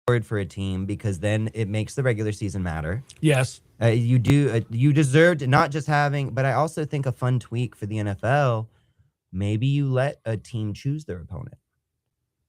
for a team because then it makes the regular season matter. Yes. You deserved not just having, but I also think a fun tweak for the NFL, maybe you let a team choose their opponent.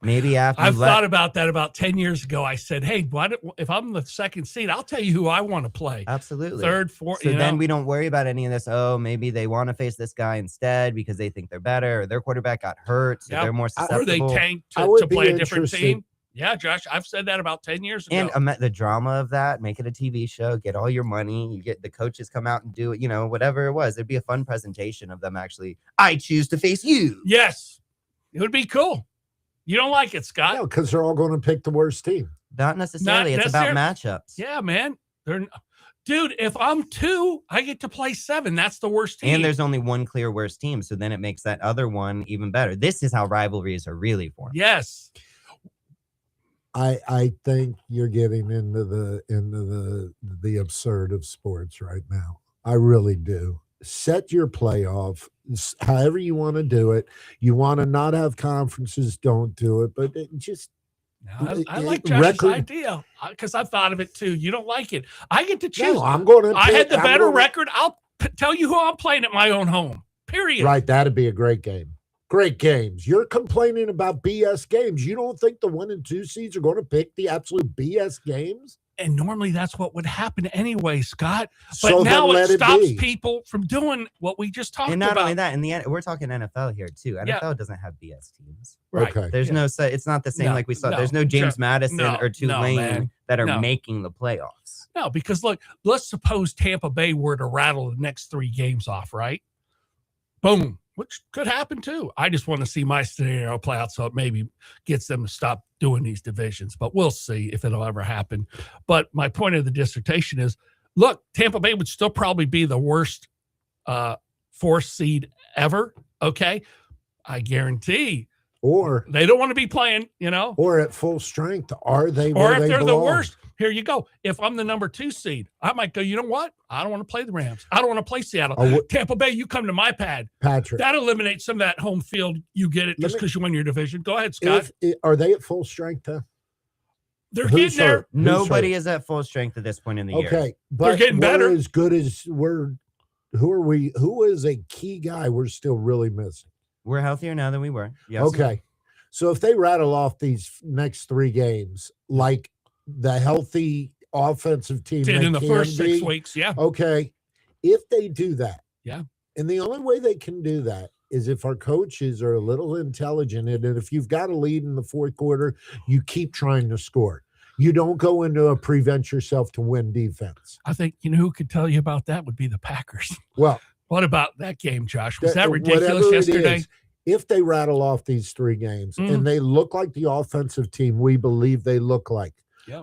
Maybe after I've thought about that about 10 years ago. I said, hey, if I'm the second seed, I'll tell you who I want to play. Absolutely. Third, fourth. So then we don't worry about any of this. Oh, maybe they want to face this guy instead because they think they're better, or their quarterback got hurt, so they're more susceptible. Or they tanked to play a different team. Yeah, Josh, I've said that about 10 years ago. And the drama of that, make it a TV show, get all your money, you get the coaches come out and do it, whatever it was. It'd be a fun presentation of them actually, I choose to face you. Yes, it would be cool. You don't like it, Scott? No, because they're all going to pick the worst team. Not necessarily. It's about matchups. Yeah, man. Dude, if I'm 2, I get to play 7. That's the worst team. And there's only one clear worst team, so then it makes that other one even better. This is how rivalries are really formed. Yes. I think you're getting into the absurd of sports right now. I really do. Set your playoff however you want to do it. You want to not have conferences, don't do it. But I like Josh's idea because I've thought of it too. You don't like it. I get to choose. No, I'm going to. I had the better record. I'll tell you who I'm playing at my own home. Period. Right. That'd be a great game. Great games. You're complaining about BS games. You don't think the 1 and 2 seeds are going to pick the absolute BS games? And normally that's what would happen anyway, Scott. But so now it stops people from doing what we just talked about. And not only that, in the end, we're talking NFL here too. NFL doesn't have BS teams. Right. Okay. There's no, it's not the same like we saw. There's no James Madison or Tulane that are making the playoffs. No, because look, let's suppose Tampa Bay were to rattle the next 3 games off, right? Boom. Which could happen too. I just want to see my scenario play out so it maybe gets them to stop doing these divisions. But we'll see if it'll ever happen. But my point of the dissertation is, look, Tampa Bay would still probably be the worst 4th seed ever. Okay, I guarantee. Or they don't want to be playing, Or at full strength, are they? Or if they're the worst. Here you go. If I'm the number 2 seed, I might go, you know what? I don't want to play the Rams. I don't want to play Seattle. Tampa Bay, you come to my pad. Patrick. That eliminates some of that home field. You get it just because you win your division. Go ahead, Scott. Are they at full strength? They're getting there. Nobody is at full strength at this point in the year. Okay. But they're getting better. As good as who are we? Who is a key guy we're still really missing? We're healthier now than we were. Yes. Okay. So if they rattle off these next 3 games, like the healthy offensive team did in the first 6 weeks, okay. If they do that, and the only way they can do that is if our coaches are a little intelligent, and if you've got a lead in the 4th quarter, you keep trying to score. You don't go into a prevent yourself to win defense. I think who could tell you about that would be the Packers. Well, what about that game, Josh? Was that ridiculous yesterday? If they rattle off these 3 games and they look like the offensive team we believe they look like,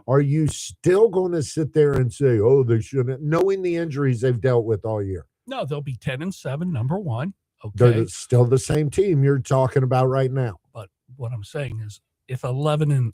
are you still going to sit there and say, oh, they shouldn't, knowing the injuries they've dealt with all year? No, they'll be 10-7, number 1. Okay. They're still the same team you're talking about right now. But what I'm saying is if 11-6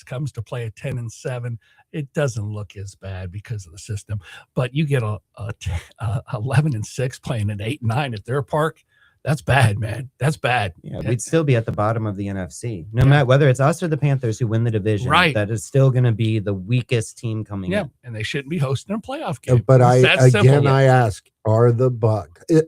comes to play at 10-7, it doesn't look as bad because of the system. But you get a 11-6 playing at 8-9 at their park. That's bad, man. That's bad. Yeah, we'd still be at the bottom of the NFC. No matter whether it's us or the Panthers who win the division, right. That is still going to be the weakest team coming in. And they shouldn't be hosting a playoff game. But I ask, are the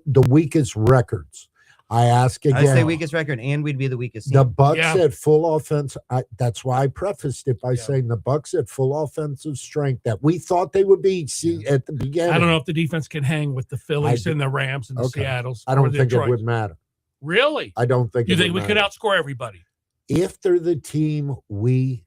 the weakest records? I ask again. I say weakest record, and we'd be the weakest team. The Bucks at full offense. That's why I prefaced it by saying the Bucks at full offensive strength that we thought they would be. At the beginning, I don't know if the defense can hang with the Phillies and the Rams and the Seattles. I don't think it would matter. Really? I don't think. You think we could outscore everybody if they're the team we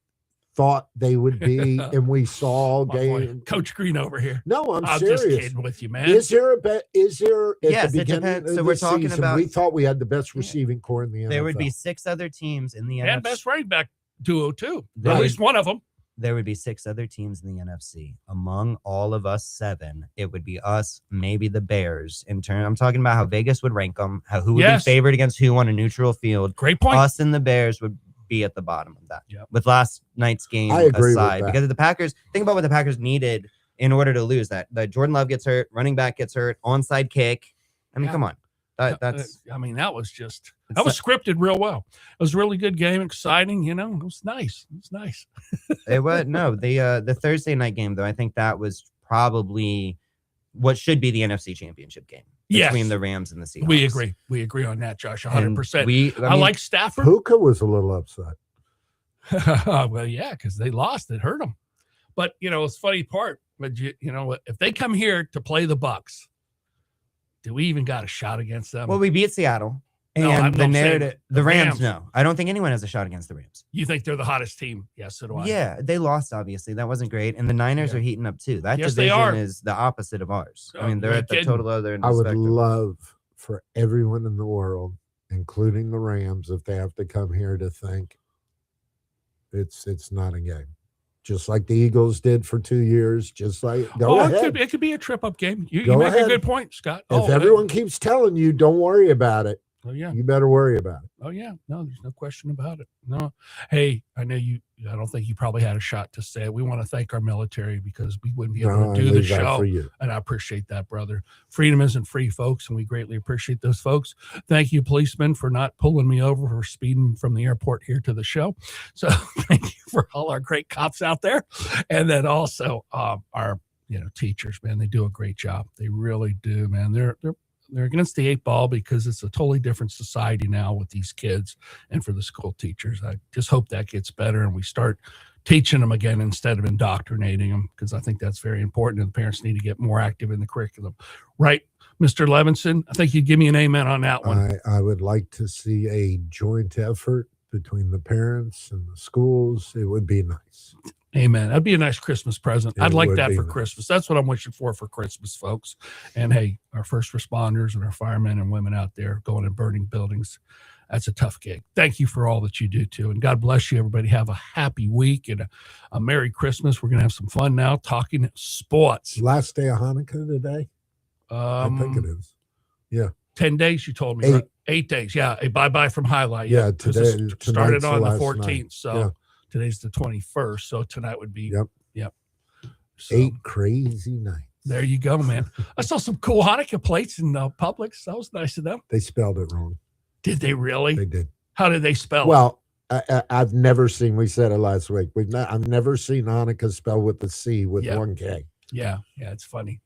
thought they would be, and we saw game. Coach Green over here. No, I'm serious. Just kidding with you, man. Is there a bet? Is there at the beginning? It depends. So we're talking about. We thought we had the best receiving core in the NFL. There would be 6 other teams in the NFC. And best running back duo too. At least one of them. There would be 6 other teams in the NFC. Among all of us 7, it would be us, maybe the Bears. I'm talking about how Vegas would rank them, who would be favored against who on a neutral field. Great point. Us and the Bears would be at the bottom of that. With last night's game aside, because the Packers, think about what the Packers needed in order to lose that. The Jordan Love gets hurt, running back gets hurt, onside kick. I mean, come on. That's I mean, that was scripted real well. It was a really good game, exciting. It was nice. It was nice. It was the Thursday night game though. I think that was probably what should be the NFC Championship game between the Rams and the Seahawks. We agree on that, Josh. 100%. I like Stafford. Puka was a little upset. Well, yeah, because they lost. It hurt them. But it's funny part. But if they come here to play the Bucs, do we even got a shot against them? Well, we beat Seattle. And the narrative, the Rams, no. I don't think anyone has a shot against the Rams. You think they're the hottest team? Yes, so do I. Yeah, they lost, obviously. That wasn't great. And the Niners are heating up, too. That division is the opposite of ours. I mean, they're at the total other end of the spectrum. I would love for everyone in the world, including the Rams, if they have to come here to think it's not a game. Just like the Eagles did for 2 years. Just like go ahead. It could be a trip-up game. You make a good point, Scott. If everyone keeps telling you, don't worry about it. Oh, yeah. You better worry about it. Oh, yeah. No, there's no question about it. No. Hey, I know I don't think you probably had a shot to say it. We want to thank our military because we wouldn't be able to do the show. And I appreciate that, brother. Freedom isn't free, folks, and we greatly appreciate those folks. Thank you, policemen, for not pulling me over for speeding from the airport here to the show. So thank you for all our great cops out there. And then also our teachers, man. They do a great job. They really do, man. They're against the 8 ball because it's a totally different society now with these kids and for the school teachers. I just hope that gets better and we start teaching them again instead of indoctrinating them, because I think that's very important and the parents need to get more active in the curriculum. Right, Mr. Levinson? I think you'd give me an amen on that one. I would like to see a joint effort between the parents and the schools. It would be nice. Amen. That'd be a nice Christmas present. I'd like that for Christmas. That's what I'm wishing for Christmas, folks. And hey, our first responders and our firemen and women out there going and burning buildings, that's a tough gig. Thank you for all that you do too. And God bless you, everybody. Have a happy week and a Merry Christmas. We're going to have some fun now talking sports. Last day of Hanukkah today? I think it is. Yeah. 10 days, you told me. 8, right? 8 days. Yeah. A bye-bye from Highlight. Yeah. Today started on the 14th. Night. So. Yeah. Today's the 21st, so tonight would be yep. So, 8 crazy nights. There you go, man. I saw some cool Hanukkah plates in Publix. That was nice of them. They spelled it wrong. Did they really? They did. How did they spell it? I've never seen. We said it last week. I've never seen Hanukkah spelled with a C with 1 K. Yeah, it's funny.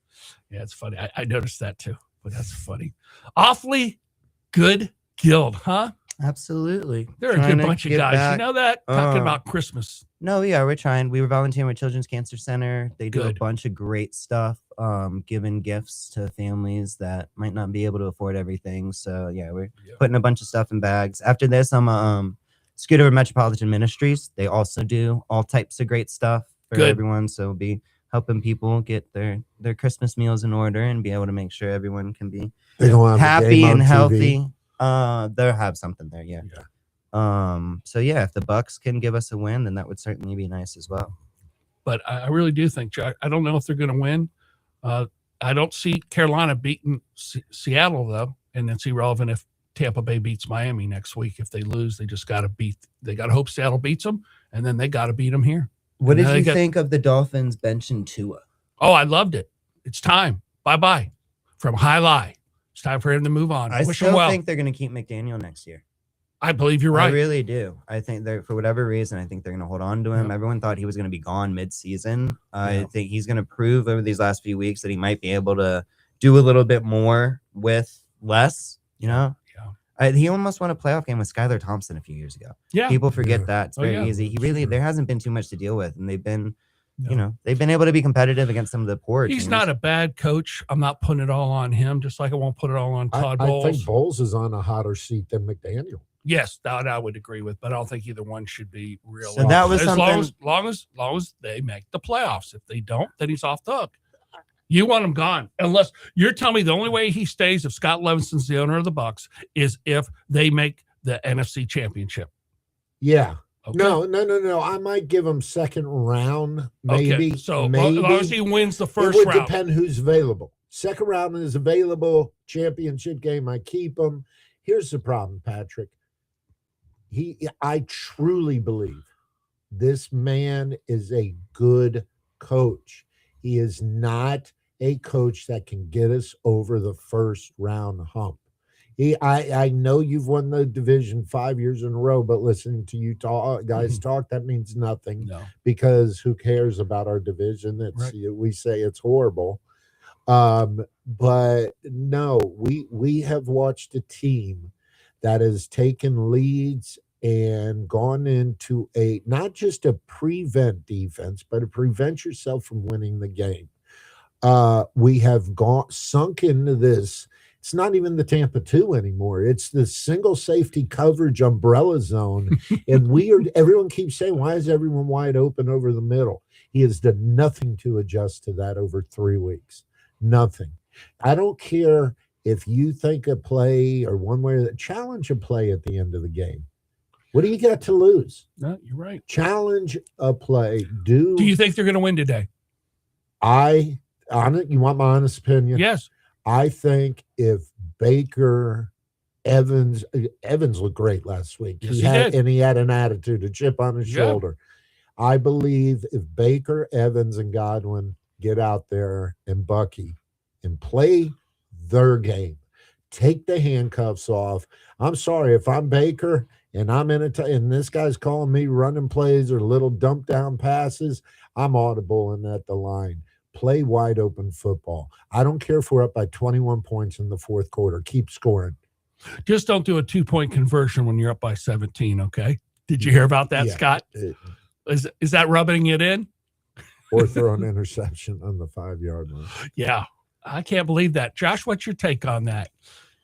Yeah, it's funny. I noticed that too, but that's funny. Awfully good guild, huh? Absolutely. They're a good bunch of guys. Back. You know that? Talking about Christmas. No, yeah, we're trying. We were volunteering with Children's Cancer Center. They do a bunch of great stuff, giving gifts to families that might not be able to afford everything. So, yeah, we're putting a bunch of stuff in bags. After this, I'm Scooter Metropolitan Ministries. They also do all types of great stuff for everyone. So, we'll be helping people get their Christmas meals in order and be able to make sure everyone can be happy and healthy. They'll have something there, yeah. So yeah, if the Bucs can give us a win, then that would certainly be nice as well. But I really do think, Jack, I don't know if they're going to win. I don't see Carolina beating Seattle though, and it's irrelevant if Tampa Bay beats Miami next week. If they lose, they just got to hope Seattle beats them, and then they got to beat them here. What did you think of the Dolphins benching Tua? Oh, I loved it. It's time. Bye-bye from High-Lie. It's time for him to move on. I still think they're going to keep McDaniel next year. I believe you're right. I really do. I think for whatever reason, I think they're going to hold on to him. Everyone thought he was going to be gone mid-season. I think he's going to prove over these last few weeks that he might be able to do a little bit more with less, He almost won a playoff game with Skylar Thompson a few years ago. Yeah. People forget that. It's very easy. There hasn't been too much to deal with, and they've been they've been able to be competitive against some of the poor teams. He's not a bad coach. I'm not putting it all on him, just like I won't put it all on Todd Bowles. I think Bowles is on a hotter seat than McDaniel. Yes, that I would agree with, but I don't think either one should be real. So that was long as they make the playoffs. If they don't, then he's off the hook. You want him gone, unless you're telling me the only way he stays if Scott Levinson's the owner of the Bucs is if they make the NFC Championship. Yeah. Okay. No. I might give him second round, maybe. Okay. So maybe. As long as he wins the first round. It would depend who's available. Second round is available. Championship game, I keep him. Here's the problem, Patrick. I truly believe this man is a good coach. He is not a coach that can get us over the first round hump. I know you've won the division 5 years in a row, but listening to you guys talk, that means nothing. No. Because who cares about our division? It's we say it's horrible. But no, we have watched a team that has taken leads and gone into not just a prevent defense, but a prevent yourself from winning the game. We have sunk into this. It's not even the Tampa 2 anymore. It's the single safety coverage umbrella zone. And everyone keeps saying, why is everyone wide open over the middle? He has done nothing to adjust to that over 3 weeks. Nothing. I don't care if you think a play or one way that challenge a play at the end of the game. What do you got to lose? No, you're right. Challenge a play. Do you think they're going to win today? You want my honest opinion? Yes. I think if Baker, Evans looked great last week. Yes, he did. And he had an attitude, a chip on his shoulder. I believe if Baker, Evans, and Godwin get out there and Bucky and play their game, take the handcuffs off. I'm sorry, if I'm Baker and I'm and this guy's calling me running plays or little dump down passes, I'm audible and at the line. Play wide open football. I don't care if we're up by 21 points in the fourth quarter. Keep scoring. Just don't do a 2-point conversion when you're up by 17, okay? Did you hear about that, Scott? Is that rubbing it in? Or throw an interception on the 5-yard line. Yeah. I can't believe that. Josh, what's your take on that?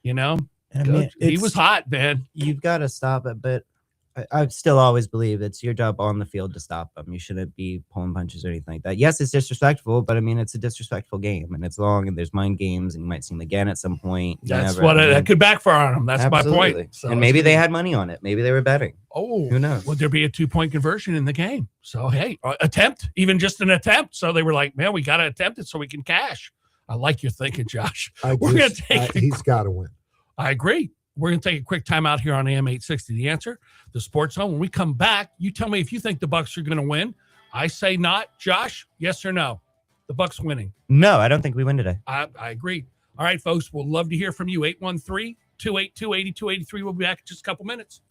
You know, I mean, he was hot, man. You've got to stop it, but I still always believe it's your job on the field to stop them. You shouldn't be pulling punches or anything like that. Yes, it's disrespectful, but I mean, it's a disrespectful game and it's long and there's mind games and you might see them again at some point. That could backfire on them. That's absolutely. My point. So, and maybe they had money on it. Maybe they were betting. Oh, who knows? Would there be a 2-point conversion in the game? So, hey, even just an attempt. So they were like, man, we got to attempt it so we can cash. I like your thinking, Josh. He's got to win. I agree. We're going to take a quick time out here on AM 860. The Answer, the Sports Zone. When we come back, you tell me if you think the Bucs are going to win. I say not. Josh, yes or no? The Bucs winning? No, I don't think we win today. I agree. All right, folks, we'll love to hear from you. 813-282-8283. We'll be back in just a couple minutes.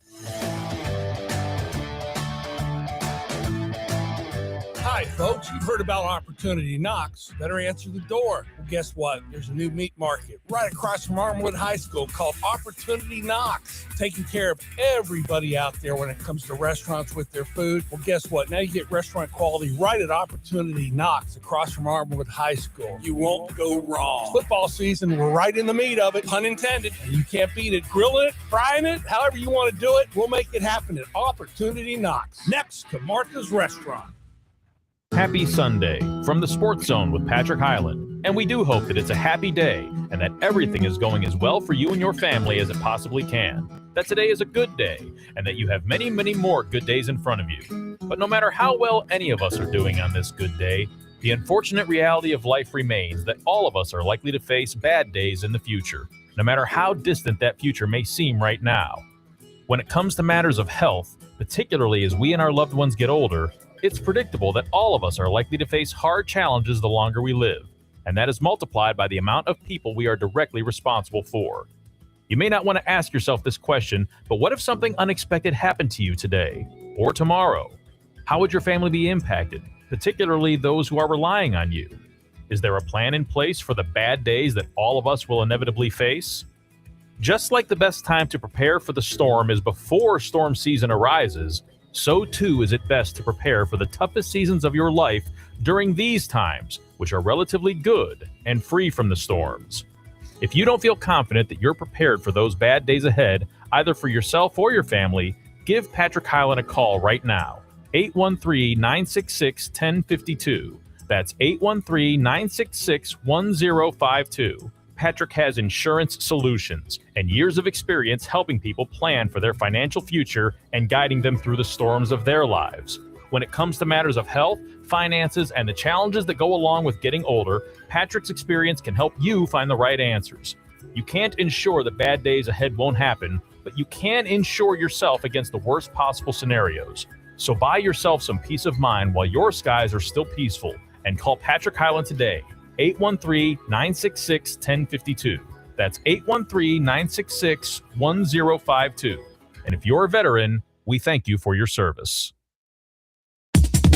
Hi, folks. You've heard about Opportunity Knocks. Better answer the door. Well, guess what? There's a new meat market right across from Armwood High School called Opportunity Knocks, taking care of everybody out there when it comes to restaurants with their food. Well, guess what? Now you get restaurant quality right at Opportunity Knocks across from Armwood High School. You won't go wrong. Football season, we're right in the meat of it, pun intended, and you can't beat it. Grilling it, frying it, however you want to do it, we'll make it happen at Opportunity Knocks, next to Martha's Restaurant. Happy Sunday from the Sports Zone with Patrick Hyland. And we do hope that it's a happy day and that everything is going as well for you and your family as it possibly can. That today is a good day and that you have many, many more good days in front of you. But no matter how well any of us are doing on this good day, the unfortunate reality of life remains that all of us are likely to face bad days in the future, no matter how distant that future may seem right now. When it comes to matters of health, particularly as we and our loved ones get older, it's predictable that all of us are likely to face hard challenges the longer we live, and that is multiplied by the amount of people we are directly responsible for. You may not want to ask yourself this question, but what if something unexpected happened to you today or tomorrow? How would your family be impacted, particularly those who are relying on you? Is there a plan in place for the bad days that all of us will inevitably face? Just like the best time to prepare for the storm is before storm season arises, so too is it best to prepare for the toughest seasons of your life during these times, which are relatively good and free from the storms. If you don't feel confident that you're prepared for those bad days ahead, either for yourself or your family, give Patrick Hyland a call right now. 813-966-1052. That's 813-966-1052. Patrick has insurance solutions and years of experience helping people plan for their financial future and guiding them through the storms of their lives. When it comes to matters of health, finances, and the challenges that go along with getting older, Patrick's experience can help you find the right answers. You can't ensure that bad days ahead won't happen, but you can insure yourself against the worst possible scenarios. So buy yourself some peace of mind while your skies are still peaceful and call Patrick Hyland today. 813-966-1052. That's 813-966-1052. And if you're a veteran, we thank you for your service.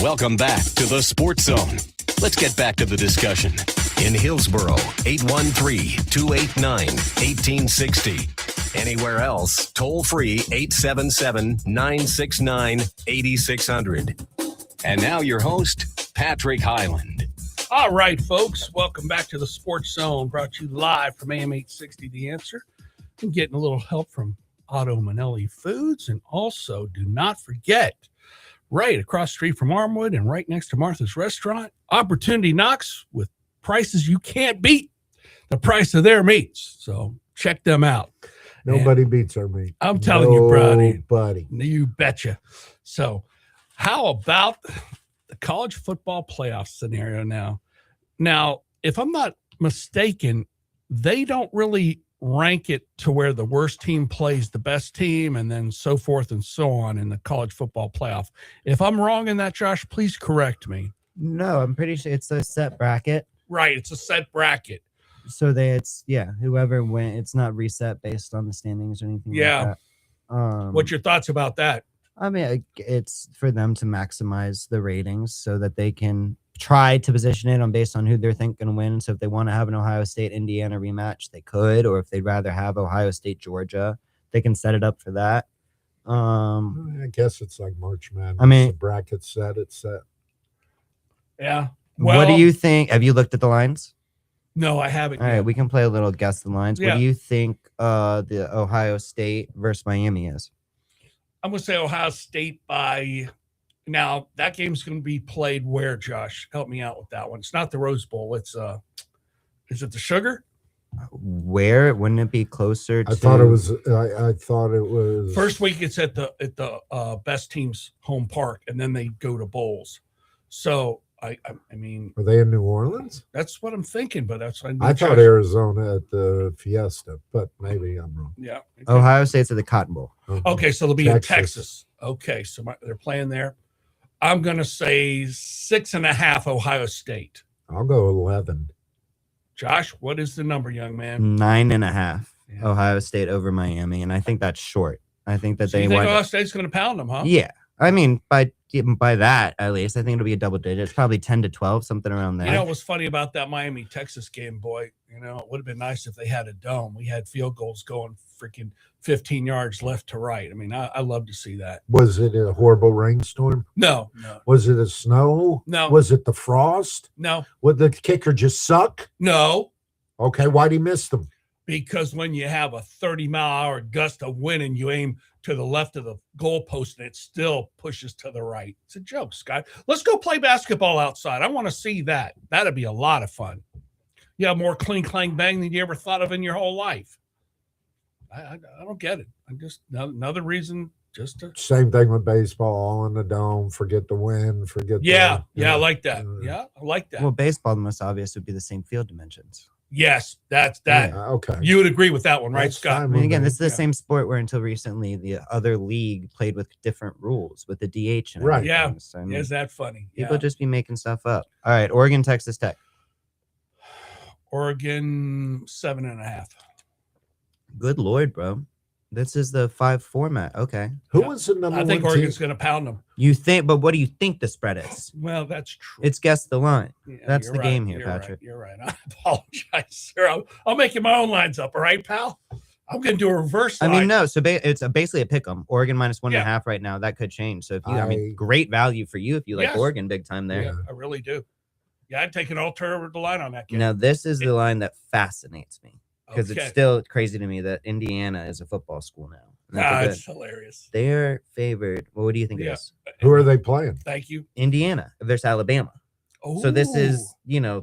Welcome back to the Sports Zone. Let's get back to the discussion. In Hillsboro, 813-289-1860. Anywhere else, toll free 877-969-8600. And now your host, Patrick Highland. All right, folks, welcome back to the Sports Zone, brought to you live from AM 860 The Answer. I'm getting a little help from Otto Manelli Foods, and also do not forget, right across the street from Armwood and right next to Martha's Restaurant, Opportunity Knocks with prices you can't beat the price of their meats. So check them out. Nobody beats our meat. I'm telling you, Brody. Nobody. You betcha. So how about the college football playoff scenario now? Now, if I'm not mistaken, they don't really rank it to where the worst team plays the best team and then so forth and so on in the college football playoff. If I'm wrong in that, Josh, please correct me. No, I'm pretty sure it's a set bracket. Right. It's a set bracket. So whoever went, it's not reset based on the standings or anything Yeah. like that. What's your thoughts about that? I mean, it's for them to maximize the ratings so that they can try to position it based on who they're thinking going to win. So if they want to have an Ohio State Indiana rematch, they could, or if they'd rather have Ohio State Georgia, they can set it up for that. I guess it's like March Madness. I mean, the bracket's set, it's set. Yeah. What do you think? Have you looked at the lines? No, I haven't. All right, we can play a little guess the lines. Yeah. What do you think the Ohio State versus Miami is? I'm going to say Ohio State by now. That game's going to be played where, Josh? Help me out with that one. It's not the Rose Bowl. It's is it the Sugar? Where? Wouldn't it be closer to? I thought it was First week it's at the best team's home park, and then they go to bowls. So I mean, Are they in New Orleans? that's what I'm thinking, but that's I thought Arizona at the Fiesta, but maybe I'm wrong. Yeah. Okay. Ohio State's at the Cotton Bowl. Okay, so they'll be in Texas. Okay, so they're playing there. I'm gonna say 6.5 Ohio State. I'll go 11. Josh, what is the number, young man? 9.5. Yeah. Ohio State over Miami, and I think that's short. I think that So they you think wind Ohio up. State's gonna pound them, huh? Yeah, I mean by that at least, I think it'll be a double digit. It's probably 10-12, something around there. You know what's funny about that Miami Texas game, boy? You know, it would have been nice if they had a dome. We had field goals going freaking 15 yards left to right. I mean, I love to see that. Was it a horrible rainstorm? No. Was it a snow? No. Was it the frost? No. Would the kicker just suck? No. Okay, why'd he miss them? Because when you have a 30-mile-an-hour gust of wind and you aim to the left of the goalpost and it still pushes to the right. It's a joke, Scott. Let's go play basketball outside. I want to see that. That'd be a lot of fun. You have more cling, clang, bang than you ever thought of in your whole life. I don't get it. I'm just another reason just to. Same thing with baseball, all in the dome. Forget the wind. Forget. Yeah, I like that. Yeah, I like that. Well, baseball, the most obvious would be the same field dimensions. Yes, that's that. Yeah, okay. You would agree with that one, right, That's Scott? I fine. mean, again, this is the Yeah. same sport where until recently the other league played with different rules with the DH and Right. everything. Yeah. So, I mean, Is that funny? people Yeah. just be making stuff up. All right, Oregon, Texas Tech. Oregon 7.5. Good Lord, bro. This is the 5 format. Okay. Who Yeah. was the number I think one Oregon's team? going to pound them. You think, but what do you think the spread is? Well, that's true. It's guess the line. Yeah, that's you're the right, game here, you're right, Patrick. You're right. I apologize, sir. I'm making my own lines up. All right, pal. I'm going to do a reverse I line. mean, no. So it's basically a pick 'em. Oregon minus 1.5 Yeah. right now. That could change. So if you, I mean, I- great value for you if you like Yes. Oregon big time there. Yeah, I really do. Yeah, I'd take an alternative line on that game. Now this is the line that fascinates me because Okay. it's still crazy to me that Indiana is a football school now. And that's a It's good- hilarious. They're favored. Well, what do you think Yeah. it is? Who are they playing? Thank you. Indiana versus Alabama. So this is,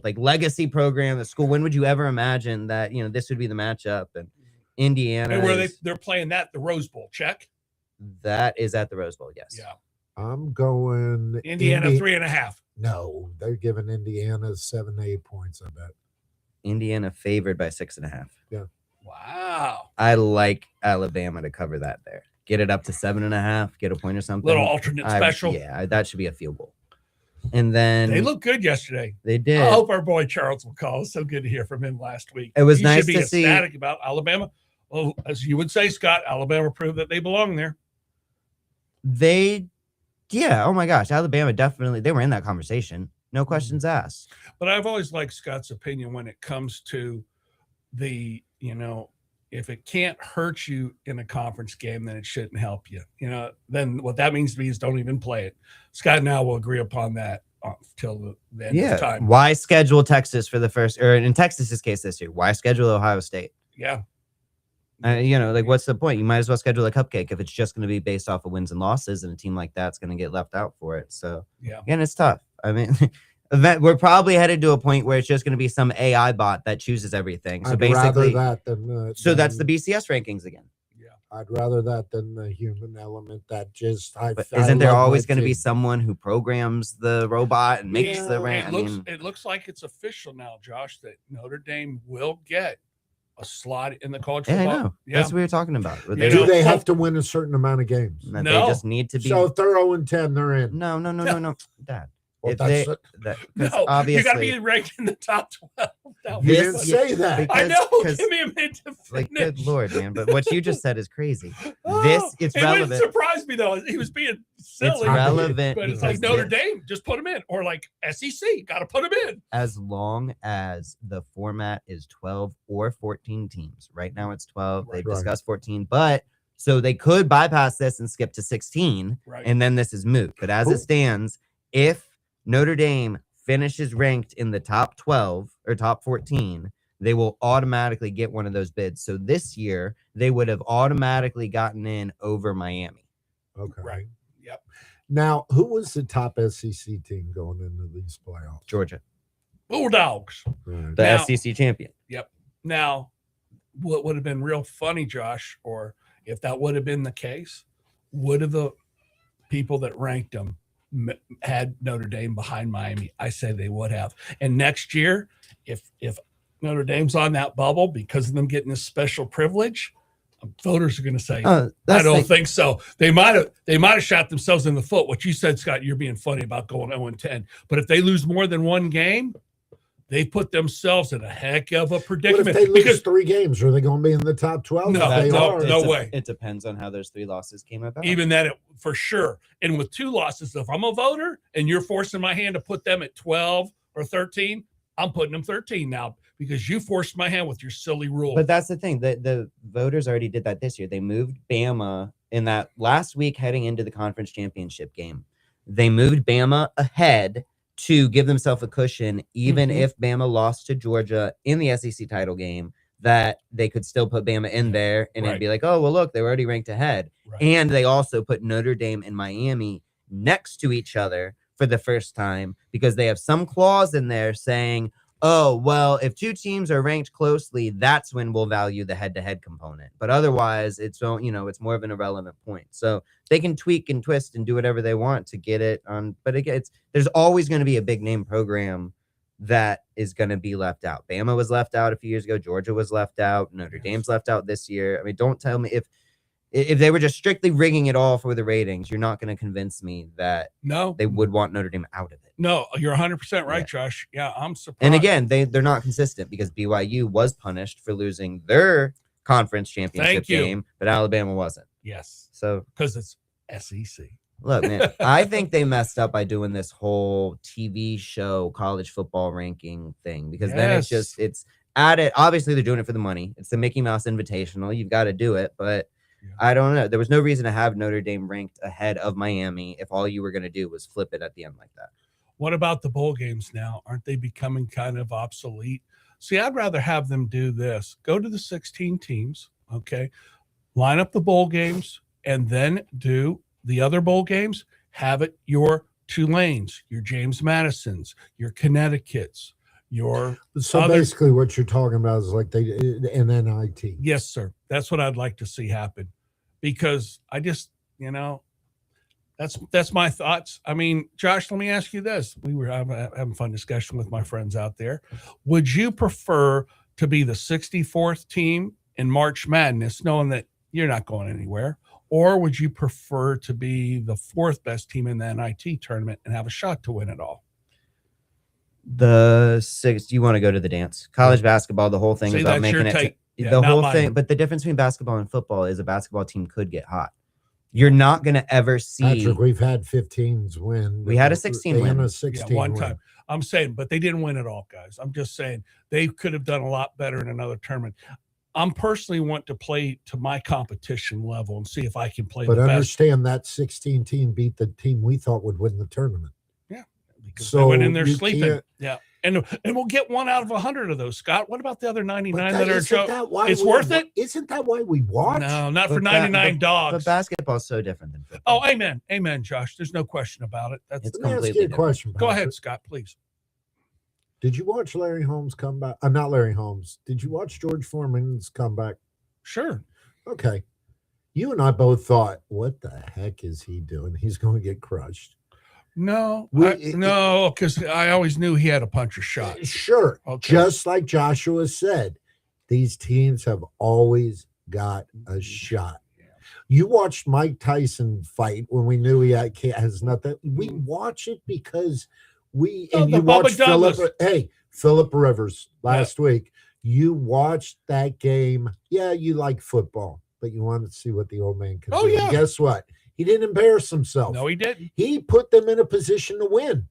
like legacy program, the school. When would you ever imagine that, this would be the matchup? And Indiana, And where is- they're playing that, the Rose Bowl. Check. that is at the Rose Bowl. Yes. Yeah. I'm going Indiana 3.5. No, they're giving Indiana 7 to 8 points. I bet. Indiana favored by 6.5. Wow. I like Alabama to cover that there. Get it up to 7.5. Get a point or something. Little alternate special. Yeah, that should be a field goal. And then They looked good yesterday. They did. I hope our boy Charles will call. It's so good to hear from him last week. It was He nice should be to see. ecstatic about Alabama. Well, as you would say, Scott, Alabama proved that they belong there. Yeah. Oh my gosh, Alabama definitely. They were in that conversation. No questions asked. But I've always liked Scott's opinion when it comes to the, if it can't hurt you in a conference game, then it shouldn't help you. Then what that means to me is don't even play it. Scott and I will agree upon that till the end of time. Why schedule Texas for the first, or in Texas's case this year? Why schedule Ohio State? Yeah. What's the point? You might as well schedule a cupcake if it's just going to be based off of wins and losses, and a team like that's going to get left out for it. So yeah, again, it's tough. I mean, we're probably headed to a point where it's just going to be some AI bot that chooses everything. So basically, that than that's the BCS rankings again. Yeah, I'd rather that than the human element. That just But isn't there always going to be someone who programs the robot and makes the rank? It looks like it's official now, Josh, that Notre Dame will get a slot in the college football. I know. Yeah. That's what we were talking about. Do they have to win a certain amount of games? They No. just need to be. So if they're 0-10, they're in. No, Dad. Well, If that's No, obviously, you got to be ranked in the top 12. You didn't say that. because- I know. because, Give me a minute to finish. good Lord, man. But what you just said is crazy. It's It relevant. wouldn't surprise me, though. He was being silly. It's relevant But it's because like Notre Dame, just put him in. Or like SEC, got to put him in. as long as the format is 12 or 14 teams. Right now it's 12. They've Right. discussed 14, but so they could bypass this and skip to 16, Right. and then this is moot. But as it stands, if Notre Dame finishes ranked in the top 12 or top 14, they will automatically get one of those bids. So this year, they would have automatically gotten in over Miami. Okay. Right. Yep. Now, who was the top SEC team going into these playoffs? Georgia, Bulldogs. Right. the Now- SEC champion. Now, what would have been real funny, Josh, or if that would have been the case, would have the people that ranked them had Notre Dame behind Miami? I say they would have. And next year, if Notre Dame's on that bubble because of them getting this special privilege, voters are going to say, I don't think so. They might have shot themselves in the foot. What you said, Scott, you're being funny about going 0-10. But if they lose more than one game, they put themselves in a heck of a What predicament. if they lose because 3 games? Are they going to be in the top 12? No, If they no are, way. It depends on how those 3 losses came about. even that, for sure. And with 2 losses, if I'm a voter and you're forcing my hand to put them at 12 or 13, I'm putting them 13 now because you forced my hand with your silly rule. But that's the thing. The voters already did that this year. They moved Bama in that last week heading into the conference championship game. They moved Bama ahead to give themselves a cushion, even if Bama lost to Georgia in the SEC title game, that they could still put Bama in there and it'd be like, oh, well, look, they were already ranked ahead. Right. And they also put Notre Dame and Miami next to each other for the first time because they have some clause in there saying, oh, well, if 2 teams are ranked closely, that's when we'll value the head-to-head component. But otherwise, it's more of an irrelevant point. So they can tweak and twist and do whatever they want to get it on. But again, there's always going to be a big name program that is going to be left out. Bama was left out a few years ago. Georgia was left out. Notre Dame's left out this year. I mean, don't tell me if they were just strictly rigging it all for the ratings, you're not going to convince me that no, they would want Notre Dame out of it. No, you're 100% right, Yeah. Josh. Yeah, I'm surprised. And again, they're not consistent because BYU was punished for losing their conference championship Thank you. game, but Alabama wasn't. Yes, So because it's SEC. look, man, I think they messed up by doing this whole TV show college football ranking thing because then it's added. Obviously, they're doing it for the money. It's the Mickey Mouse Invitational. You've got to do it, but I don't know. There was no reason to have Notre Dame ranked ahead of Miami if all you were going to do was flip it at the end like that. What about the bowl games now? Aren't they becoming kind of obsolete? See, I'd rather have them do this. Go to the 16 teams, okay? Line up the bowl games and then do the other bowl games. Have it your Tulanes, your James Madisons, your Connecticut's, your So other- basically, what you're talking about is like an NIT. Yes, sir. That's what I'd like to see happen because I just, that's my thoughts. I mean, Josh, let me ask you this. We were having fun discussion with my friends out there. Would you prefer to be the 64th team in March Madness, knowing that you're not going anywhere, Or would you prefer to be the fourth best team in the NIT tournament and have a shot to win it all? The six, you want to go to the dance. College basketball, the whole thing See, is about that's your making it. take. Yeah, The not whole mine. thing, but the difference between basketball and football is a basketball team could get hot. You're not going to ever see. Patrick, we've had 15s win. We had a 16 win. And a Yeah, 16 one win. time. I'm saying, but they didn't win it all, guys. I'm just saying they could have done a lot better in another tournament. I'm personally want to play to my competition level and see if I can play But the best. understand that 16 team beat the team we thought would win the tournament. Yeah, because So they went in there you sleeping. can't- Yeah, and we'll get 1 out of 100 of those, Scott. What about the other 99 But that are isn't that why it's we worth wa- it? Isn't that why we watch? No, not for But 99 But dogs. basketball is so different than football. Oh, amen, amen, Josh. There's no question about it. That's It's Let me ask completely you a different. question. go Patrick. ahead, Scott, please. Did you watch Larry Holmes come back? Not Larry Holmes. Did you watch George Foreman's comeback? Sure. Okay. You and I both thought, what the heck is he doing? He's going to get crushed. No, We- no, because I always knew he had a puncher shot. Sure. Okay. Just like Joshua said, these teams have always got a shot. You watched Mike Tyson fight when we knew has nothing. We watch it because Oh, you the watched Bubba Douglas. Philip Rivers last week. You watched that game. Yeah, you like football, but you wanted to see what the old man could Oh, do. yeah. And guess what? He didn't embarrass himself. No, he didn't. He put them in a position to win.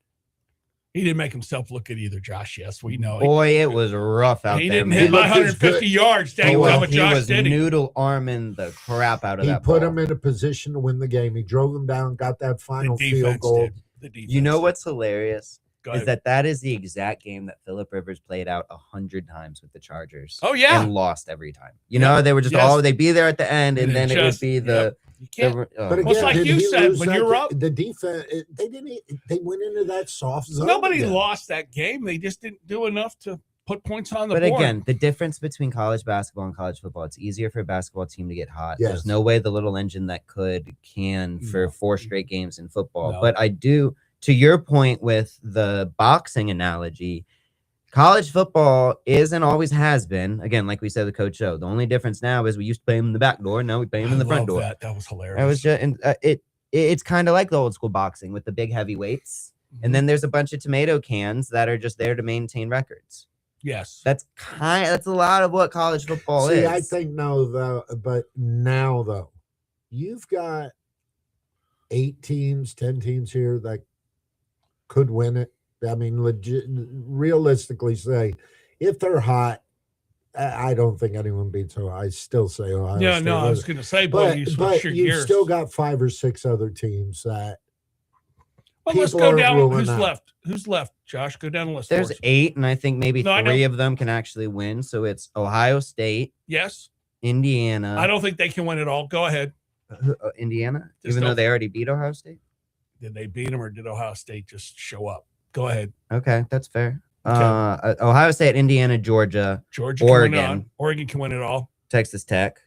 He didn't make himself look good either, Josh. Yes, we know. Boy, it was rough out He there. didn't man. hit by looked as 150 good. yards. Dang, He what was, he Josh was did. noodle arming the crap out of He that put ball. him in a position to win the game. He drove them down, got that The final field defense goal. did. The defense You know did. what's hilarious Go is ahead. that is the exact game that Phillip Rivers played out 100 times with the Chargers. Oh, yeah. and lost every time. You Yeah. know, they were just Yes. they'd be there at the end, and And then it it would just- be the. You can't. But oh. again, Well, it's like did you he said, lose when that you're ga- up- the defense they didn't. They went into that soft zone. Nobody again. lost that game. They just didn't do enough to put points on the But board. again, the difference between college basketball and college football, it's easier for a basketball team to get hot. Yes. There's no way the little engine that can for No. 4 straight games in football. No. But I do, to your point with the boxing analogy, college football is and always has been, again, like we said with Coach O, the only difference now is we used to pay him in the back door, now we pay him in the front door. That was hilarious. That was just, and it's kind of like the old school boxing with the big heavyweights. Mm-hmm. And then there's a bunch of tomato cans that are just there to maintain records. Yes. That's a lot of what college football See, is. I think no, though. But now, though, you've got 8 teams, 10 teams here that could win it. I mean, realistically, say if they're hot, I don't think anyone beats Ohio. I still say Ohio. Yeah, State no, I wins. was going to say, but you but switch your you've gears. still got 5 or 6 other teams that Well, let's people go aren't down. ruling Who's out. left? Who's left? Josh, go down the list. for There's us. 8, and I think maybe No, I know. 3 of them can actually win. So it's Ohio State, Yes. Indiana. I don't think they can win it all. Go ahead. Indiana, Just even though don't- they already beat Ohio State. Did they beat them or did Ohio State just show up? Go ahead. Okay, that's fair. Okay. Ohio State, Indiana, Georgia, Georgia can win it all. Oregon. Oregon can win it all. Texas Tech,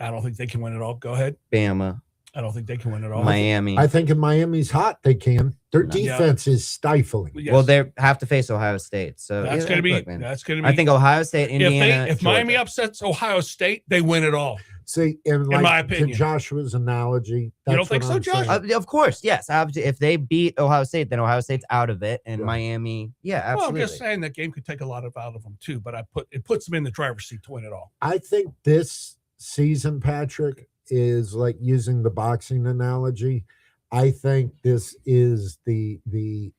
I don't think they can win it all. Go ahead. Bama, I don't think they can win it all. Miami. I think if Miami's hot, they can. Their No. Yeah. defense is stifling. Yes. Well, they have to face Ohio State. So that's yeah, going to be. look, man. That's going to be. I think Ohio State, Indiana. if Miami Georgia. upsets Ohio State, they win it all. See, and In my like to opinion. Joshua's analogy, don't that's think what so, I'm Josh? saying. Of course, yes. If they beat Ohio State, then Ohio State's out of it, and Yeah. Miami, yeah, Well, absolutely. I'm just saying that game could take a lot out of them too. But it puts them in the driver's seat to win it all. I think this season, Patrick, is like using the boxing analogy. I think this is the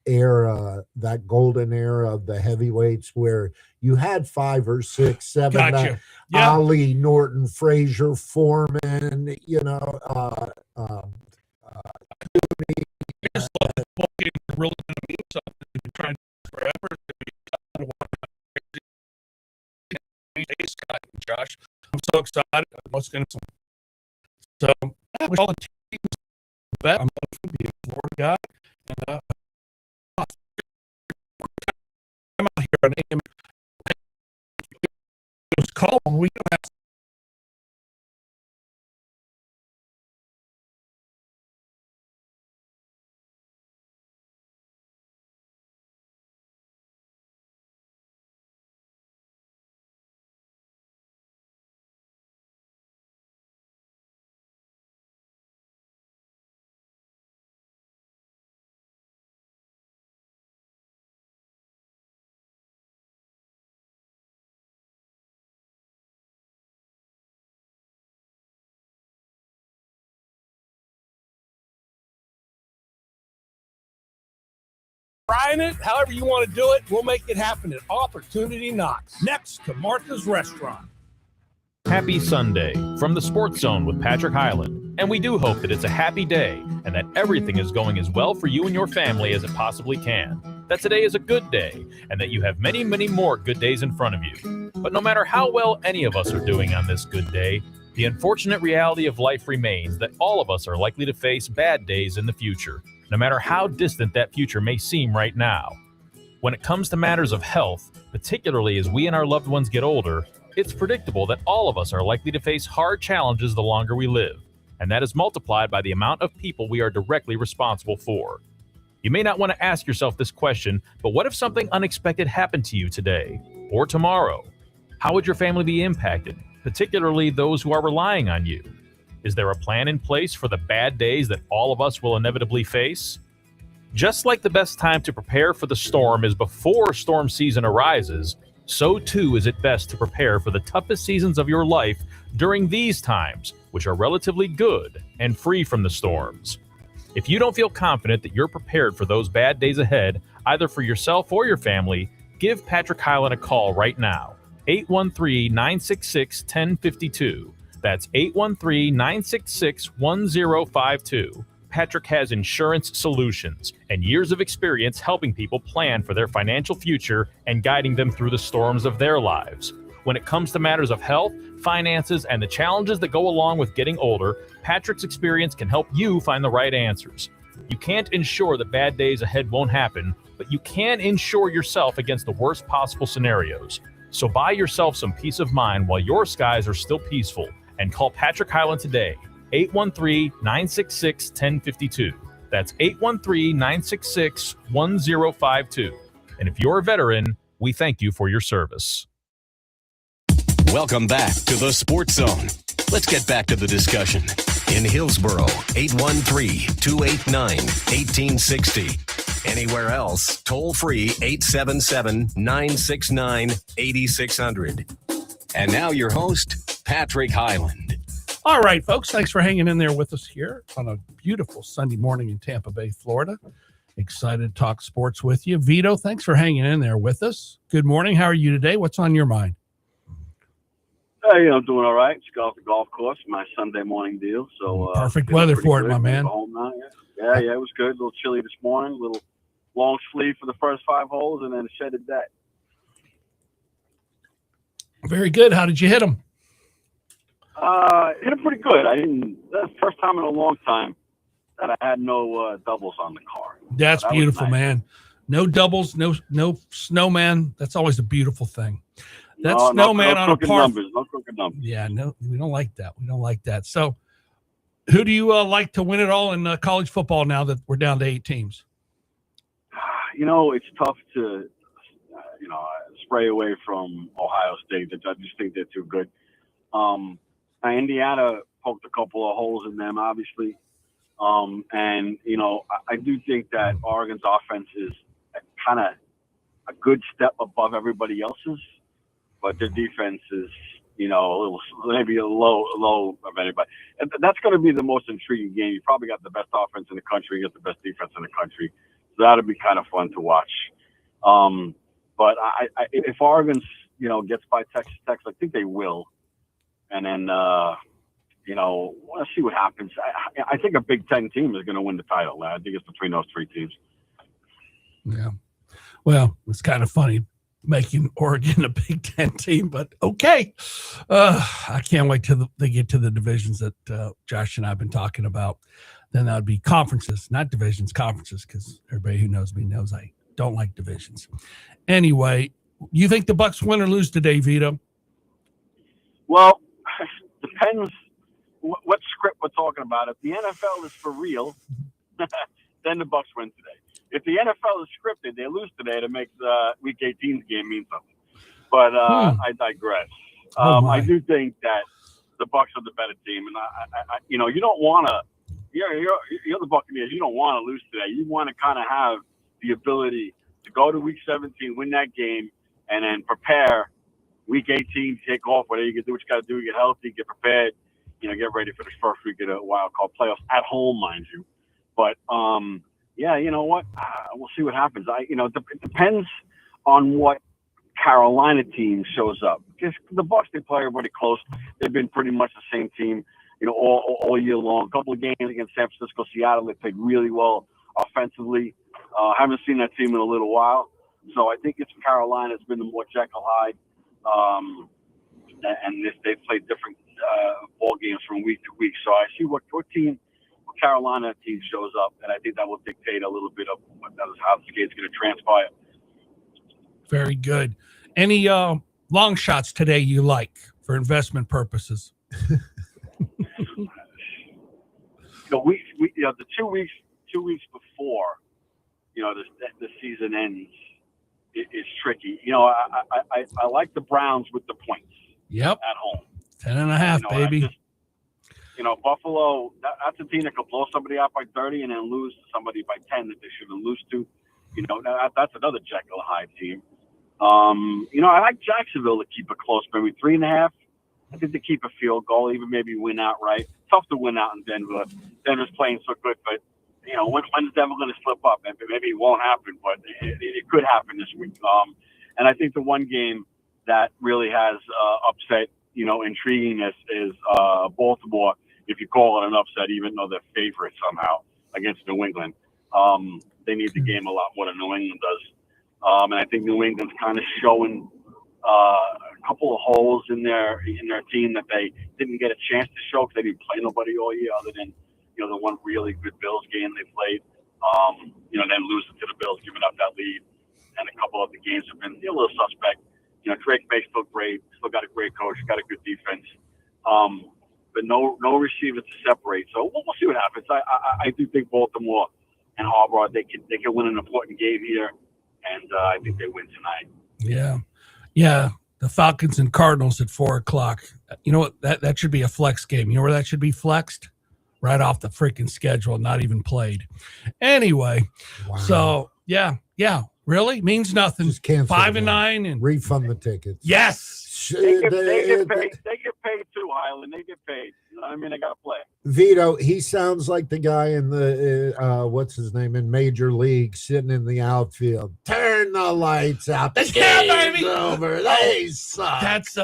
era, that golden era of the heavyweights where you had 5 or 6, 7 Gotcha. Yeah. Ali, Norton, Frazier, Foreman, Just love the ball game is really going to mean something. We've been trying to do this forever. Hey, Scott and Josh, I'm so excited. What's going to so I wish all the teams the best. I'm going to be a Florida guy. And, I'm out here on AM. It was cold. We don't have Trying it, however you want to do it, we'll make it happen at Opportunity Knocks. Next to Martha's Restaurant. Happy Sunday from the Sports Zone with Patrick Highland. And we do hope that it's a happy day and that everything is going as well for you and your family as it possibly can. That today is a good day and that you have many, many more good days in front of you. But no matter how well any of us are doing on this good day, the unfortunate reality of life remains that all of us are likely to face bad days in the future, no matter how distant that future may seem right now. When it comes to matters of health, particularly as we and our loved ones get older, it's predictable that all of us are likely to face hard challenges the longer we live, and that is multiplied by the amount of people we are directly responsible for. You may not want to ask yourself this question, but what if something unexpected happened to you today or tomorrow? How would your family be impacted, particularly those who are relying on you? Is there a plan in place for the bad days that all of us will inevitably face? Just like the best time to prepare for the storm is before storm season arises, so too is it best to prepare for the toughest seasons of your life during these times, which are relatively good and free from the storms. If you don't feel confident that you're prepared for those bad days ahead, either for yourself or your family, give Patrick Highland a call right now. 813-966-1052. That's 813-966-1052. Patrick has insurance solutions and years of experience helping people plan for their financial future and guiding them through the storms of their lives. When it comes to matters of health, finances, and the challenges that go along with getting older, Patrick's experience can help you find the right answers. You can't ensure that bad days ahead won't happen, but you can insure yourself against the worst possible scenarios. So buy yourself some peace of mind while your skies are still peaceful and call Patrick Highland today. 813-966-1052. That's 813-966-1052. And if you're a veteran, we thank you for your service. Welcome back to the Sports Zone. Let's get back to the discussion. In Hillsboro, 813-289-1860. Anywhere else, toll free 877-969-8600. And now your host, Patrick Highland. All right, folks, thanks for hanging in there with us here on a beautiful Sunday morning in Tampa Bay, Florida. Excited to talk sports with you. Vito, thanks for hanging in there with us. Good morning. How are you today? What's on your mind? Hey, I'm doing all right. Just got off the golf course, my Sunday morning deal. So perfect weather for it, my man. Yeah, it was good. A little chilly this morning. A little long sleeve for the first 5 holes, and then a shedded deck. Very good. How did you hit them? Hit it pretty good. That's the first time in a long time that I had no doubles on the car. That's beautiful, nice. Man. No doubles, no snowman. That's always a beautiful thing. That snowman on a par. No crooked numbers. Yeah, no, we don't like that. We don't like that. So, who do you like to win it all in college football now that we're down to 8 teams? It's tough to, spray away from Ohio State. I just think they're too good. Indiana poked a couple of holes in them, obviously. I do think that Oregon's offense is kind of a good step above everybody else's, but their defense is, a little, maybe a low of anybody. And that's going to be the most intriguing game. You probably got the best offense in the country, you got the best defense in the country. So that'll be kind of fun to watch. But if Oregon's, gets by Texas Tech, I think they will. And then, let's see what happens. I think a Big Ten team is going to win the title. I think it's between those 3 teams. Yeah. Well, it's kind of funny making Oregon a Big Ten team, but okay. I can't wait till they get to the divisions that Josh and I have been talking about. Then that would be conferences, not divisions, conferences, because everybody who knows me knows I don't like divisions. Anyway, you think the Bucs win or lose today, Vito? Well, depends what script we're talking about. If the NFL is for real, then the Bucs win today. If the NFL is scripted, they lose today to make the Week 18 game mean something. But I digress. I do think that the Bucs are the better team, and you don't want to. You're the Buccaneers. You don't want to lose today. You want to kind of have the ability to go to Week 17, win that game, and then prepare Week 18, take off, whatever you can do, what you got to do, get healthy, get prepared, get ready for the first week of the wild card playoffs at home, mind you. But yeah, you know what? We'll see what happens. It depends on what Carolina team shows up. Because the Bucs, they play everybody close. They've been pretty much the same team, all year long. A couple of games against San Francisco, Seattle, they played really well offensively. Haven't seen that team in a little while. So I think it's Carolina. It's been the more Jekyll Hyde. And they played different ball games from week to week. So I see what Carolina team shows up, and I think that will dictate a little bit of how the game's going to transpire. Very good. Any long shots today you like for investment purposes? The 2 weeks before, the season ends, it's tricky. I like the Browns with the points. Yep. At home. 10.5, baby. Buffalo, that's a team that could blow somebody out by 30 and then lose to somebody by 10 that they shouldn't lose to. That's another Jekyll Hyde team. I like Jacksonville to keep it close, maybe 3.5. I think they keep a field goal, even maybe win outright. Tough to win out in Denver. Denver's playing so good, but when's Denver going to slip up? Maybe it won't happen, but it could happen this week. And I think the one game that really has upset, intriguingness is Baltimore, if you call it an upset, even though they're favorites somehow against New England. They need the game a lot more than New England does. And I think New England's kind of showing a couple of holes in their team that they didn't get a chance to show because they didn't play nobody all year other than, the one really good Bills game they played. Then losing to the Bills, giving up that lead. And a couple of the games have been a little suspect. Drake May's still great, still got a great coach, got a good defense. But no receiver to separate. So we'll see what happens. I do think Baltimore and Harbaugh, they can win an important game here. And I think they win tonight. Yeah. The Falcons and Cardinals at 4:00. You know what? That should be a flex game. You know where that should be flexed? Right off the freaking schedule, not even played. Anyway, wow. So yeah, really means nothing. Just cancel 5-9 and refund the tickets. Yes. They get paid too, Highland. They get paid. They got to play. Vito, he sounds like the guy in the what's his name in Major League, sitting in the outfield. Turn the lights out. The game's over. They suck. That's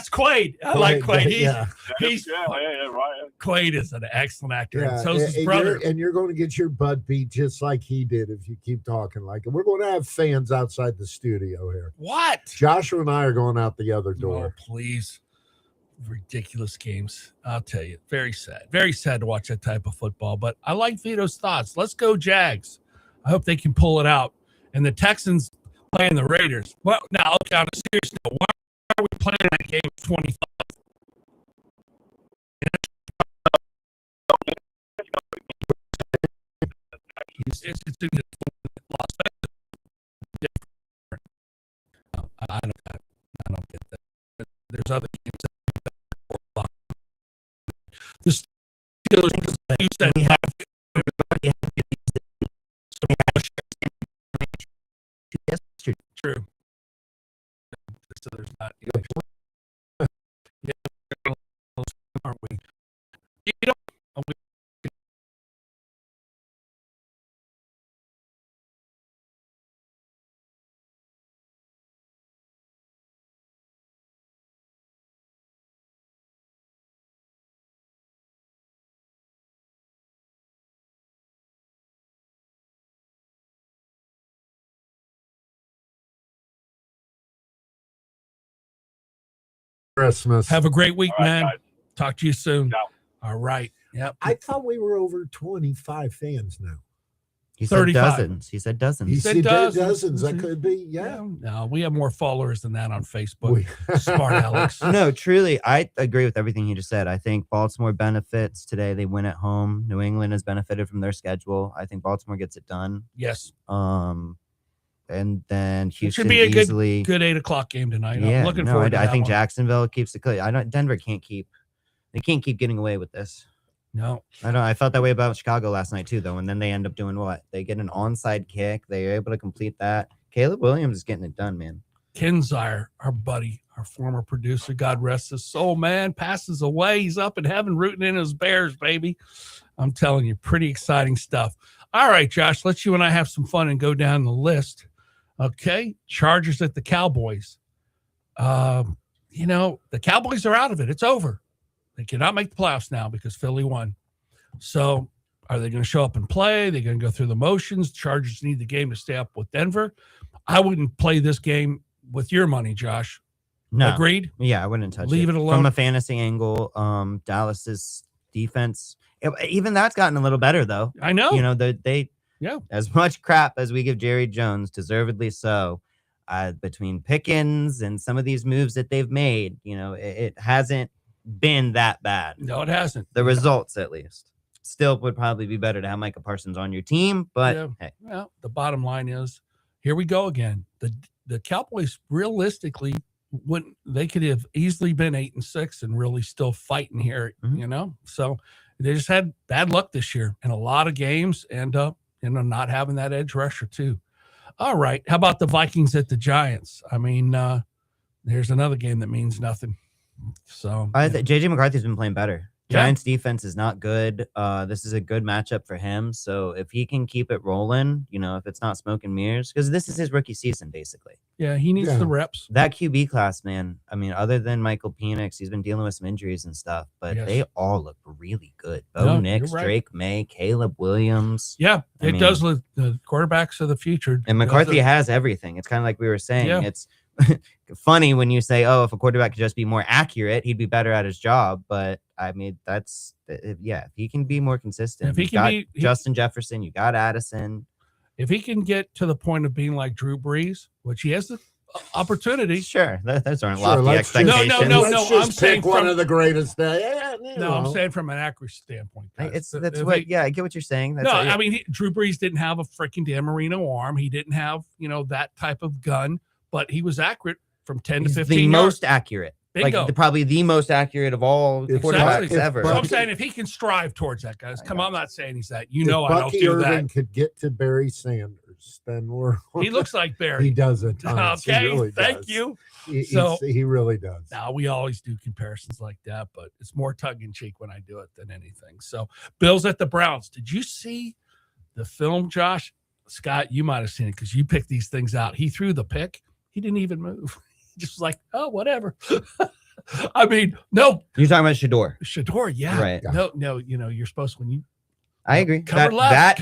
Quaid. I like Quaid. He's right. Quaid is an excellent actor. Yeah, and so's his brother. You're going to get your butt beat just like he did if you keep talking like it. We're going to have fans outside the studio here. What? Joshua and I are going out the other door. Oh, please. Ridiculous games. I'll tell you. Very sad. Very sad to watch that type of football. But I like Vito's thoughts. Let's go Jags. I hope they can pull it out. And the Texans playing the Raiders. Well, now, okay, on a serious note, why are we playing that game 25? It's in Las Vegas. I don't get that. There's other games. The Steelers, you said, true. So there's not. Aren't we? Christmas. Have a great week, All right, man. guys. Talk to you soon. Ciao. All right. Yep. I thought we were over 25 fans now. He said 35. dozens. He said dozens. He said said dozens. dozens. That could be, yeah. No, we have more followers than that on Facebook. Smart Alex. No, truly, I agree with everything you just said. I think Baltimore benefits today. They win at home. New England has benefited from their schedule. I think Baltimore gets it done. Yes. And then Houston It should be a easily, good 8:00 game tonight. Yeah, I'm looking forward to I that think one. Jacksonville keeps it clear. Denver can't keep getting away with this. No. I felt that way about Chicago last night too, though. And then they end up doing what? They get an onside kick. They are able to complete that. Caleb Williams is getting it done, man. Ken Zire, our buddy, our former producer, God rest his soul, man, passes away. He's up in heaven rooting in his Bears, baby. I'm telling you, pretty exciting stuff. All right, Josh, let's you and I have some fun and go down the list. Okay. Chargers at the Cowboys. The Cowboys are out of it. It's over. They cannot make the playoffs now because Philly won. So are they going to show up and play? They're going to go through the motions. Chargers need the game to stay up with Denver. I wouldn't play this game with your money, Josh. No. Agreed? Yeah, I wouldn't touch Leave it alone. From a fantasy angle, Dallas's defense, even that's gotten a little better, though. I know. They as much crap as we give Jerry Jones, deservedly so, between Pickens and some of these moves that they've made, it hasn't been that bad. No, it hasn't. The results, at least. Still would probably be better to have Micah Parsons on your team, but hey. Well, the bottom line is, here we go again. The Cowboys realistically they could have easily been 8-6 and really still fighting here, So they just had bad luck this year in a lot of games and not having that edge rusher too. All right. How about the Vikings at the Giants? I mean, there's another game that means nothing. So JJ McCarthy's been playing better. Yeah. Giants defense is not good. This is a good matchup for him. So if he can keep it rolling, if it's not smoke and mirrors, because this is his rookie season, basically. Yeah, he needs the reps. That QB class, man. I mean, other than Michael Penix, he's been dealing with some injuries and stuff, but they all look really good. Bo Nix, right. Drake May, Caleb Williams. Yeah, does look the quarterbacks of the future. And McCarthy has everything. It's kind of like we were saying. Yeah. It's funny when you say, if a quarterback could just be more accurate, he'd be better at his job. But I mean, if he can be more consistent. If he can be Justin Jefferson, you got Addison. If he can get to the point of being like Drew Brees, which he has the opportunity. Sure. Those aren't lofty expectations. No. I'm saying one of the greatest. I'm saying from an accuracy standpoint. I get what you're saying. I mean, Drew Brees didn't have a freaking Dan Marino arm. He didn't have, that type of gun, but he was accurate from 10 to 15 the yards. Most accurate. Bingo. Probably the most accurate of all quarterbacks ever. So I'm saying if he can strive towards that, guys. Come on, I'm not saying he's that. I don't Bucky do Irvin that. Could get to Barry Sanders, then he looks like Barry. He does at times. Okay, really thank you. He really does. Now we always do comparisons like that, but it's more tongue in cheek when I do it than anything. So Bills at the Browns. Did you see the film, Josh? Scott, you might have seen it because you picked these things out. He threw the pick. He didn't even move. He just was like, oh, whatever. I mean, no. You're talking about Shador. Shador, yeah. Right. No, you're supposed to, when you. I agree. Cover left.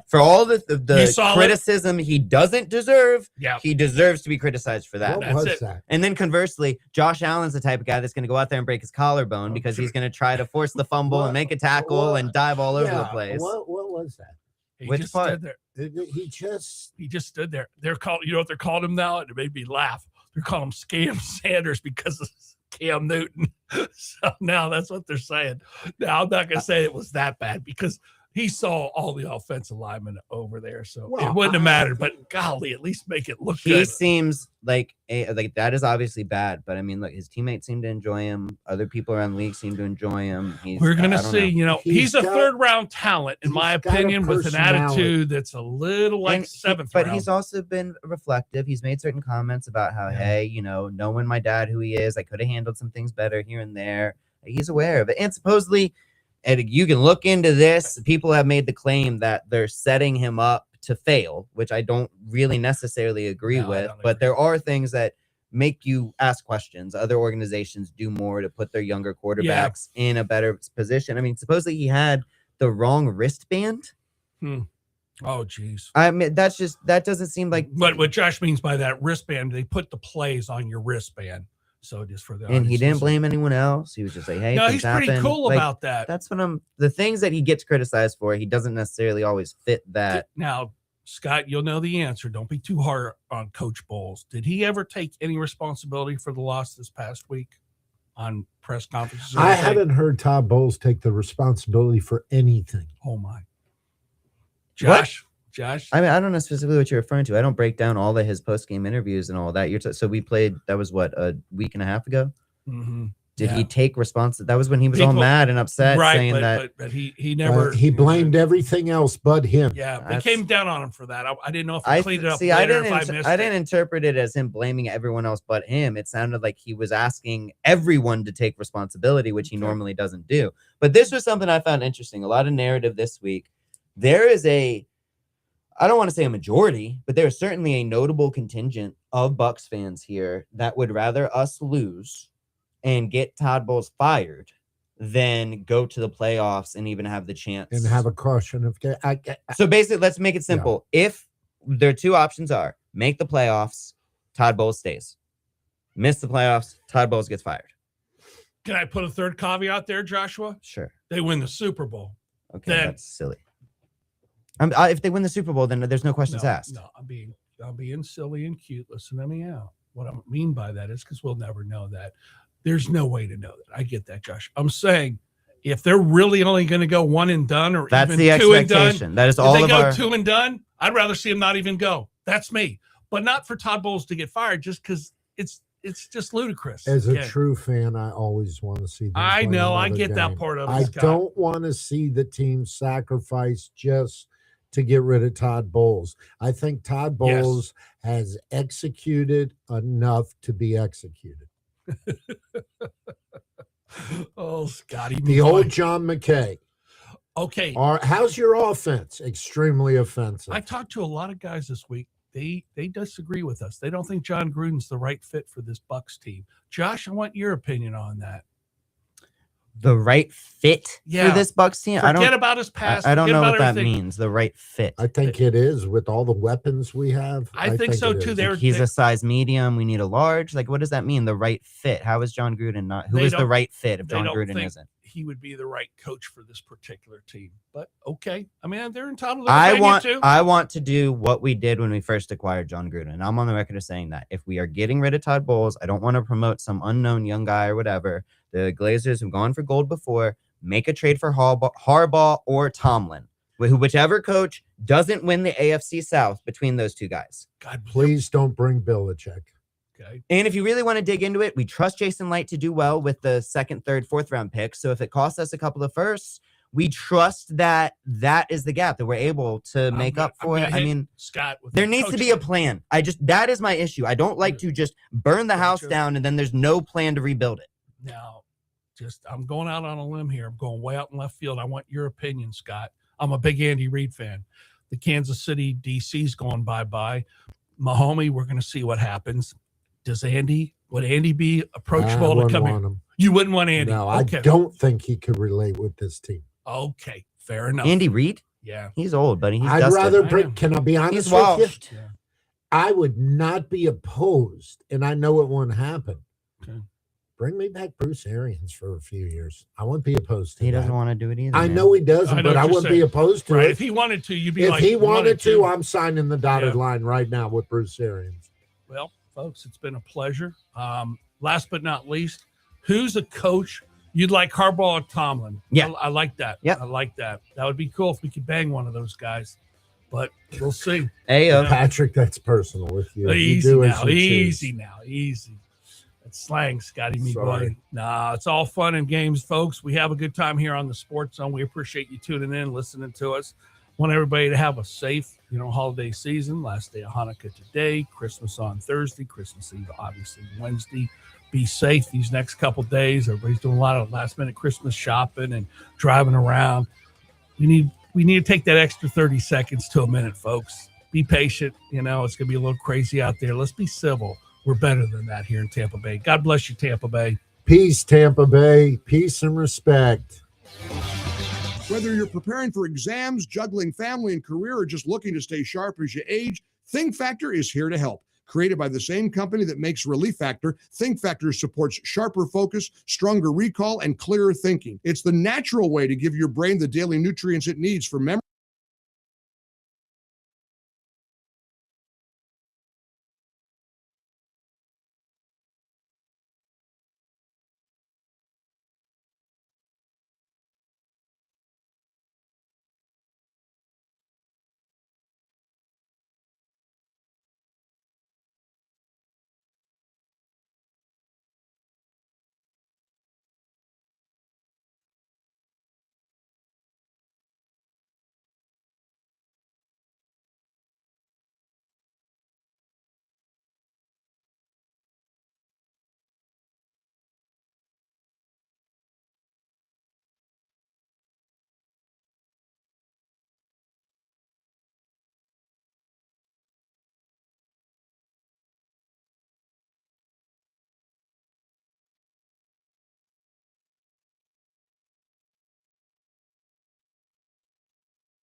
For all the criticism he doesn't deserve, he deserves to be criticized for that. What was that? And then conversely, Josh Allen's the type of guy that's going to go out there and break his collarbone because he's going to try to force the fumble and make a tackle and dive all over the place. What was that? Which part? He just stood there. They're called, you know what they're calling him now? And it made me laugh. They're calling him Scam Sanders because of Cam Newton. So now that's what they're saying. Now I'm not going to say it was that bad because he saw all the offensive linemen over there. So it wouldn't have mattered, but golly, at least make it look good. He seems like that is obviously bad, but I mean, look, his teammates seem to enjoy him. Other people around the league seem to enjoy him. We're going to see, he's a third-round talent, in my opinion, with an attitude that's a little like seventh round. But he's also been reflective. He's made certain comments about how, hey, knowing my dad who he is, I could have handled some things better here and there. He's aware of it. And supposedly, and you can look into this, people have made the claim that they're setting him up to fail, which I don't really necessarily agree with. But there are things that make you ask questions. Other organizations do more to put their younger quarterbacks in a better position. I mean, supposedly he had the wrong wristband. Oh, geez. I mean, that doesn't seem like. But what Josh means by that wristband, they put the plays on your wristband. So just for the and he didn't blame anyone else. He was just like, hey, no, he's pretty cool about that. That's what the things that he gets criticized for, he doesn't necessarily always fit that. Now, Scott, you'll know the answer. Don't be too hard on Coach Bowles. Did he ever take any responsibility for the loss this past week on press conferences? I haven't heard Todd Bowles take the responsibility for anything. Oh my. Josh. I mean, I don't know specifically what you're referring to. I don't break down all of his post-game interviews and all that. So we played, that was what, a week and a half ago? Mm-hmm. Did he take responsibility? That was when he was all mad and upset, saying but he never. He blamed everything else but him. Yeah, they came down on him for that. I didn't know if I cleaned it up later. I didn't interpret it as him blaming everyone else but him. It sounded like he was asking everyone to take responsibility, which he normally doesn't do. But this was something I found interesting. A lot of narrative this week. There is a I don't want to say a majority, but there's certainly a notable contingent of Bucks fans here that would rather us lose and get Todd Bowles fired than go to the playoffs and even have the chance and have a caution of So basically, let's make it simple. If their two options are make the playoffs, Todd Bowles stays. Miss the playoffs, Todd Bowles gets fired. Can I put a third caveat there, Joshua? Sure. They win the Super Bowl. Okay, that's silly. If they win the Super Bowl, then there's no questions asked. No, I'm being silly and cute. Listen to me out. What I mean by that is because we'll never know that. There's no way to know that. I get that, Josh. I'm saying if they're really only going to go one and done, or that's even the two expectation. And done, that is all if of they go our 2 and done, I'd rather see them not even go. That's me. But not for Todd Bowles to get fired just because it's just ludicrous. As a true fan, I always want to see them. I know. I get that part of it. I Scott. don't want to see the team sacrifice just to get rid of Todd Bowles. I think Todd Bowles has executed enough to be executed. Oh, Scotty. The old John McKay. Okay. How's your offense? Extremely offensive. I talked to a lot of guys this week. They disagree with us. They don't think John Gruden's the right fit for this Bucks team. Josh, I want your opinion on that. The right fit for this Bucks team? Forget about his past. I don't know what that everything. means. The right fit. I think it is with all the weapons we have. I think so too. He's a size medium. We need a large. Like, what does that mean? The right fit. How is John Gruden not? Who is the right fit if John Gruden isn't? He would be the right coach for this particular team. But okay, I mean, they're entitled to I want to do what we did when we first acquired John Gruden. And I'm on the record of saying that if we are getting rid of Todd Bowles, I don't want to promote some unknown young guy or whatever. The Glazers have gone for gold before. Make a trade for Harbaugh or Tomlin. Whichever coach doesn't win the AFC South between those two guys. God, please don't bring Belichick. Okay. And if you really want to dig into it, we trust Jason Light to do well with the second, third, fourth round picks. So if it costs us a couple of firsts, we trust that is the gap that we're able to make up for it. I mean, Scott, there needs to be a plan. That is my issue. I don't like to just burn the house down and then there's no plan to rebuild it. Now, I'm going out on a limb here. I'm going way out in left field. I want your opinion, Scott. I'm a big Andy Reid fan. The Kansas City DC's going bye-bye. Mahomie, we're going to see what happens. Would Andy be approachable to come in? You wouldn't want Andy? No, okay. I don't think he could relate with this team. Okay, fair enough. Andy Reid? Yeah. He's old, buddy. I'd rather can I be honest He's with you? Yeah. I would not be opposed, and I know it won't happen. Okay. Bring me back Bruce Arians for a few years. I wouldn't be opposed to He that. doesn't want to do it either. I know he doesn't, but I wouldn't be opposed to it. If he wanted to, you'd be if he wanted to, I'm signing the dotted line right now with Bruce Arians. Well, folks, it's been a pleasure. Last but not least, who's a coach you'd like, Harbaugh or Tomlin? Yeah. I like that. Yeah. I like that. That would be cool if we could bang one of those guys. But we'll see. Patrick, that's personal with you. Easy now. It's slang, Scotty, me boy. Nah, it's all fun and games, folks. We have a good time here on the Sports Zone. We appreciate you tuning in, listening to us. Want everybody to have a safe, holiday season. Last day of Hanukkah today, Christmas on Thursday, Christmas Eve, obviously Wednesday. Be safe these next couple days. Everybody's doing a lot of last-minute Christmas shopping and driving around. We need to take that extra 30 seconds to a minute, folks. Be patient. It's going to be a little crazy out there. Let's be civil. We're better than that here in Tampa Bay. God bless you, Tampa Bay. Peace, Tampa Bay. Peace and respect. Whether you're preparing for exams, juggling family and career, or just looking to stay sharp as you age, Think Factor is here to help. Created by the same company that makes Relief Factor, Think Factor supports sharper focus, stronger recall, and clearer thinking. It's the natural way to give your brain the daily nutrients it needs for memory.